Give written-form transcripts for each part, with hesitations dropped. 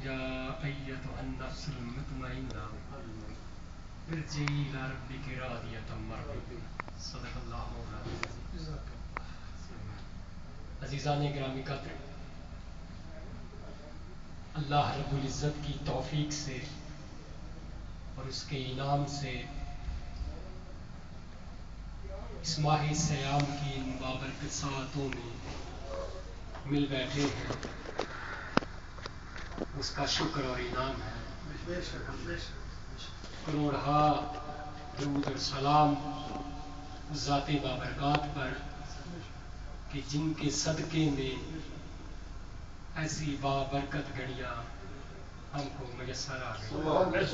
یا ایتها النفس المطمئنہ ارجعی الی ربک راضیۃ مرضیہ. صدق اللہ مولانا. عزیزان گرامی قدر، اللہ رب العزت کی توفیق سے اور اس کے انعام سے اس ماہ سیام کی ان بابرکت ساعتوں میں مل بیٹھے ہیں. اس کا شکر اور انعام ہے. کروڑہا درود اور سلام ذات بابرکات پر کہ جن کے صدقے میں ایسی بابرکت گھڑیاں ہم کو میسر آ گئی.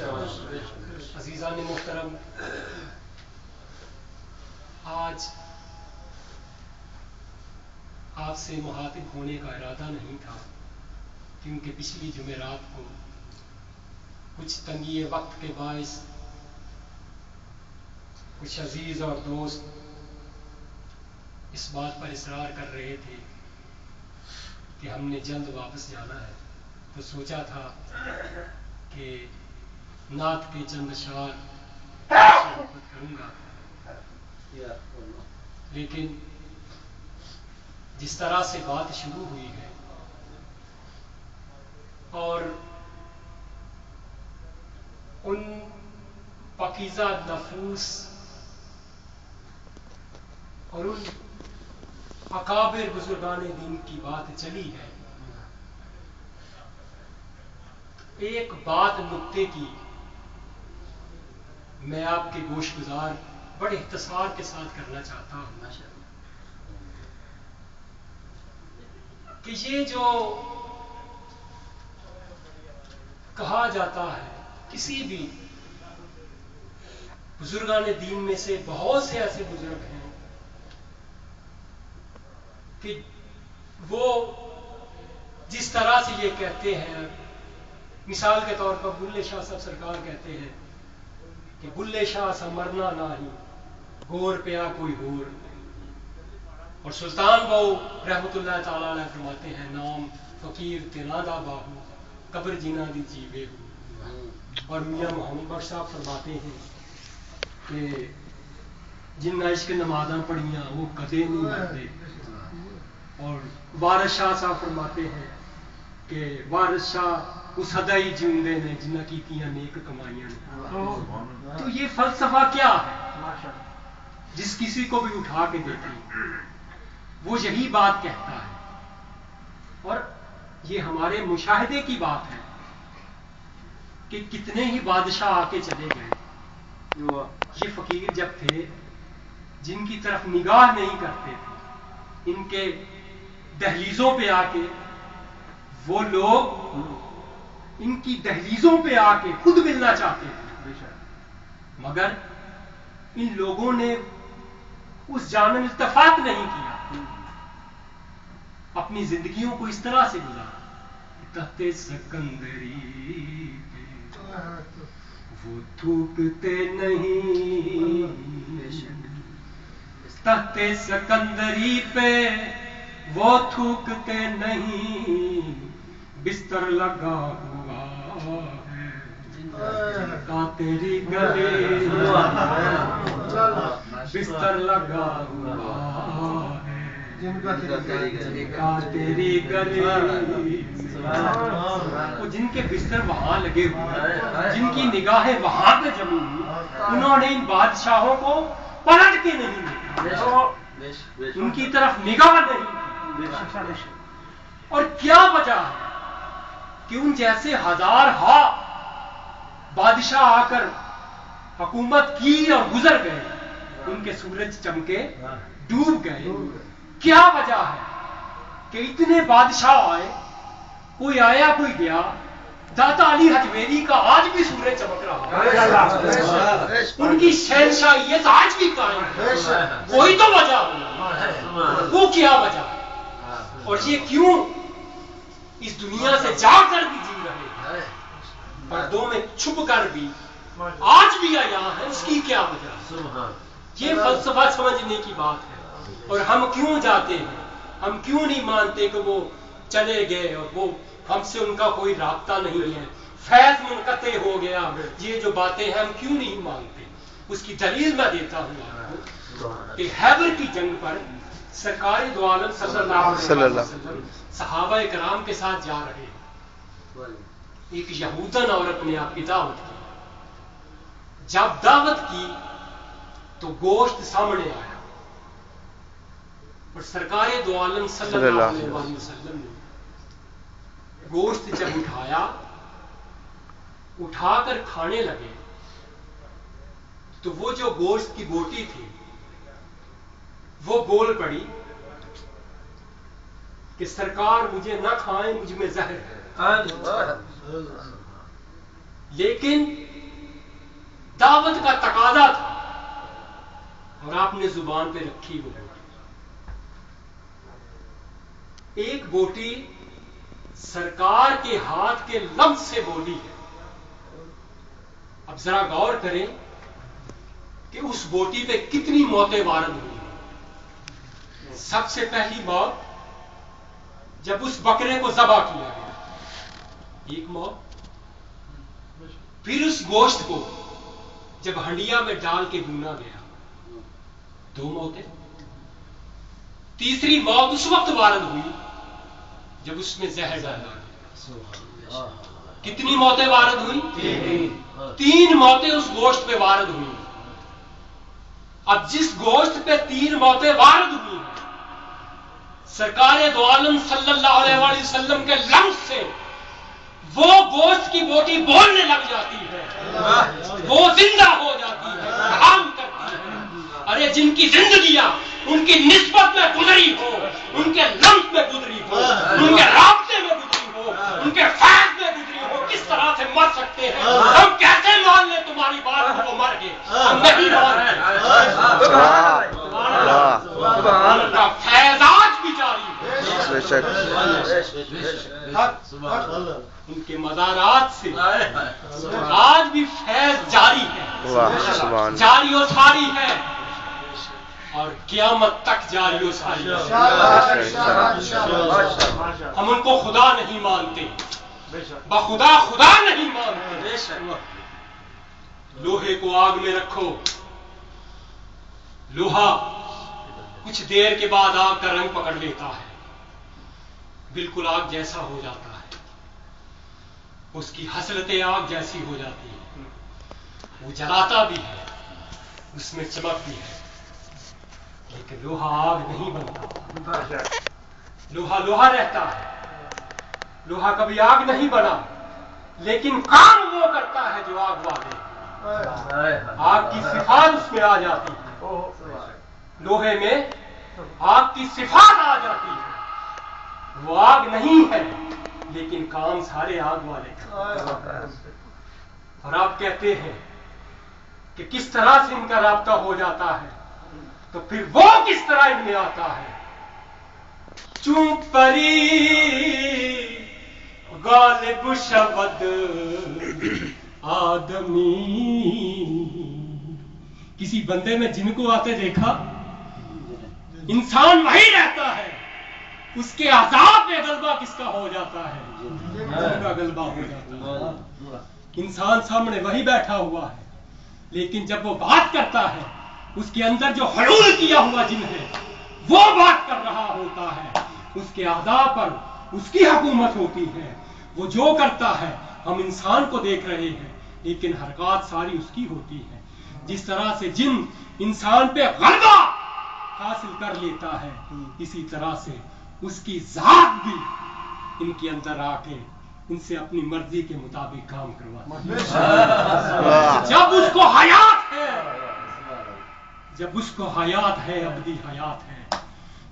عزیزان محترم، آج آپ سے مخاطب ہونے کا ارادہ نہیں تھا، کیونکہ پچھلی جمعرات کو کچھ تنگی وقت کے باعث کچھ عزیز اور دوست اس بات پر اصرار کر رہے تھے کہ ہم نے جلد واپس جانا ہے، تو سوچا تھا کہ نعت کے چند اشعار صحبت کروں گا. لیکن جس طرح سے بات شروع ہوئی ہے اور ان پاکیزہ نفوس اور ان اکابر بزرگان دین کی بات چلی ہے، ایک بات نکتے کی میں آپ کے گوش گزار بڑے اختصار کے ساتھ کرنا چاہتا ہوں کہ یہ جو کہا جاتا ہے کسی بھی بزرگان دین میں سے بہت سے ایسے بزرگ ہیں کہ وہ جس طرح سے یہ کہتے ہیں، مثال کے طور پر بلے شاہ صاحب سرکار کہتے ہیں کہ بلے شاہ سا مرنا نہیں گور پیا کوئی ہور، اور سلطان بہو رحمت اللہ تعالیٰ علیہ فرماتے ہیں نام فقیر تینا دا باہو قبر جینا دی جیوے ہو. اور میاں محمد بخش صاحب فرماتے ہیں کہ جن عشق نمازاں پڑھیاں وہ کدے نہیں مرتے. اور وارث شاہ صاحب فرماتے ہیں کہ وارث شاہ اس ہدائی جیوندے نے جنہ کیتیاں نیک کمائیاں نے. تو یہ فلسفہ کیا ہے؟ جس کسی کو بھی اٹھا کے دیکھیں وہ یہی بات کہتا ہے، اور یہ ہمارے مشاہدے کی بات ہے کہ کتنے ہی بادشاہ آ کے چلے گئے. یہ فقیر جب تھے جن کی طرف نگاہ نہیں کرتے تھے، ان کے دہلیزوں پہ آ کے وہ لوگ ان کی دہلیزوں پہ آ کے خود ملنا چاہتے تھے، مگر ان لوگوں نے اس جانب التفات نہیں کیا. اپنی زندگیوں کو اس طرح سے گزارا، تحت سکندری پہ وہ تھوکتے نہیں، تحت سکندری پہ وہ تھوکتے نہیں، بستر لگا ہوا ہے جن کا تیری گلی، بستر لگا ہوا ہے جن کا تیری گلی. جن کے بستر وہاں لگے ہوئے، جن کی نگاہیں وہاں پہ جمی ہوئی، انہوں نے ان بادشاہوں کو پلٹ کے نہیں دیکھا، ان کی طرف نگاہ نہیں. اور کیا وجہ ہے کہ ان جیسے ہزارہا بادشاہ آ کر حکومت کی اور گزر گئے، ان کے سورج چمکے ڈوب گئے. کیا وجہ ہے کہ اتنے بادشاہ آئے، کوئی آیا کوئی گیا، داتا علی حجویری کا آج بھی سورج چمک رہا ہے، ان کی شہنشاہیت آج بھی قائم ہے. کوئی تو وجہ ہوئی، وہ کیا وجہ ہے؟ اور یہ کیوں اس دنیا سے جا کر بھی جی رہے ہیں، پردوں میں چھپ کر بھی آج بھی یہاں ہے، اس کی کیا وجہ ہے؟ یہ فلسفہ سمجھنے کی بات ہے. اور ہم کیوں جاتے ہیں، ہم کیوں نہیں مانتے کہ وہ چلے گئے اور وہ ہم سے ان کا کوئی رابطہ نہیں ہے، فیض منقطع ہو گیا، یہ جو باتیں ہیں ہم کیوں نہیں مانتے؟ اس کی دلیل میں دیتا ہوں آپ کو کہ خیبر کی جنگ پر سرکار دو عالم صلی اللہ علیہ وسلم صحابہ کرام کے ساتھ جا رہے ہیں، ایک یہودن عورت نے آپ کی دعوت کی، جب دعوت کی تو گوشت سامنے آیا اور سرکار دو عالم صلی اللہ علیہ وسلم نے گوشت جب اٹھا کر کھانے لگے تو وہ جو گوشت کی بوٹی تھی وہ بول پڑی کہ سرکار مجھے نہ کھائیں، مجھ میں زہر ہے، لیکن دعوت کا تقاضا تھا اور آپ نے زبان پہ رکھی وہ بوٹی، ایک بوٹی سرکار کے ہاتھ کے لمس سے بولی ہے۔ اب ذرا غور کریں کہ اس بوٹی پہ کتنی موتیں وارد ہوئی ہیں۔ سب سے پہلی موت جب اس بکرے کو ذبح کیا گیا، ایک موت، پھر اس گوشت کو جب ہنڈیا میں ڈال کے بھونا گیا، دو موتیں، تیسری موت اس وقت وارد ہوئی جب اس میں زہر ڈالا گیا۔ کتنی موتیں وارد ہوئی؟ تین موتیں اس گوشت پہ وارد ہوئی۔ اب جس گوشت پہ تین موتیں وارد ہوئی ہیں، سرکار دو عالم صلی اللہ علیہ وآلہ وسلم کے لمس سے وہ گوشت کی بوٹی بولنے لگ جاتی ہے، وہ زندہ ہو جاتی ہے، کام کرتی ہے۔ ارے جن کی زندگیاں ان کی نسبت میں گزری ہو، ان کے لمس میں گزری ہو، ان کے رابطے میں گزری ہو، ان کے فیض میں گزری ہو، کس طرح سے مر سکتے ہیں؟ ہم کیسے مان لیں تمہاری بات کو وہ مر گئے؟ ہم نہیں مانتے۔ ان کا فیض آج بھی جاری ہے، ان کے مزارات سے آج بھی فیض جاری ہے، جاری و ساری ہے اور قیامت تک جاری و ساری ہے۔ ہم ان کو خدا نہیں مانتے، بخدا خدا نہیں مانتے۔ لوہے کو آگ میں رکھو، لوہا کچھ دیر کے بعد آگ کا رنگ پکڑ لیتا ہے، بالکل آگ جیسا ہو جاتا ہے، اس کی حسرت آگ جیسی ہو جاتی ہے، وہ جلاتا بھی ہے، اس میں چمک بھی ہے، لیکن لوہا آگ نہیں بنتا، لوہا لوہا رہتا ہے، لوہا کبھی آگ نہیں بنا، لیکن کام وہ کرتا ہے جو آگ والے، آگ کی صفات اس میں آ جاتی ہے، لوہے میں آگ کی صفات آ جاتی ہے، وہ آگ نہیں ہے لیکن کام سارے آگ والے کرتے ہیں۔ اور آپ کہتے ہیں کہ کس طرح سے ان کا رابطہ ہو جاتا ہے، تو پھر وہ کس طرح ان میں آتا ہے؟ چون پری غالب شود آدمی، کسی بندے میں جن کو آتے دیکھا، انسان وہی رہتا ہے، اس کے عذاب میں غلبہ کس کا ہو جاتا ہے؟ جن کا غلبہ ہو جاتا ہے۔ انسان سامنے وہی بیٹھا ہوا ہے، لیکن جب وہ بات کرتا ہے، اس کے اندر جو حلول کیا ہوا جن ہے وہ بات کر رہا ہوتا ہے، اس کے اعضاء پر اس کی حکومت ہوتی ہے، وہ جو کرتا ہے ہم انسان کو دیکھ رہے ہیں لیکن حرکات ساری اس کی ہوتی ہے۔ جس طرح سے جن انسان پہ غلبہ حاصل کر لیتا ہے، اسی طرح سے اس کی ذات بھی ان کے اندر آ کے ان سے اپنی مرضی کے مطابق کام کرواتی ہے۔ جب اس کو حیات ہے، جب اس کو حیات ہے، ابدی حیات ہے،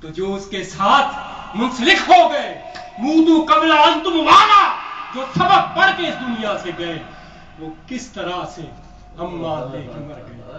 تو جو اس کے ساتھ منسلک ہو گئے، موتو قبل انتم والا، جو سبق پڑھ کے اس دنیا سے گئے، وہ کس طرح سے ہم مان لے کے مر گئے۔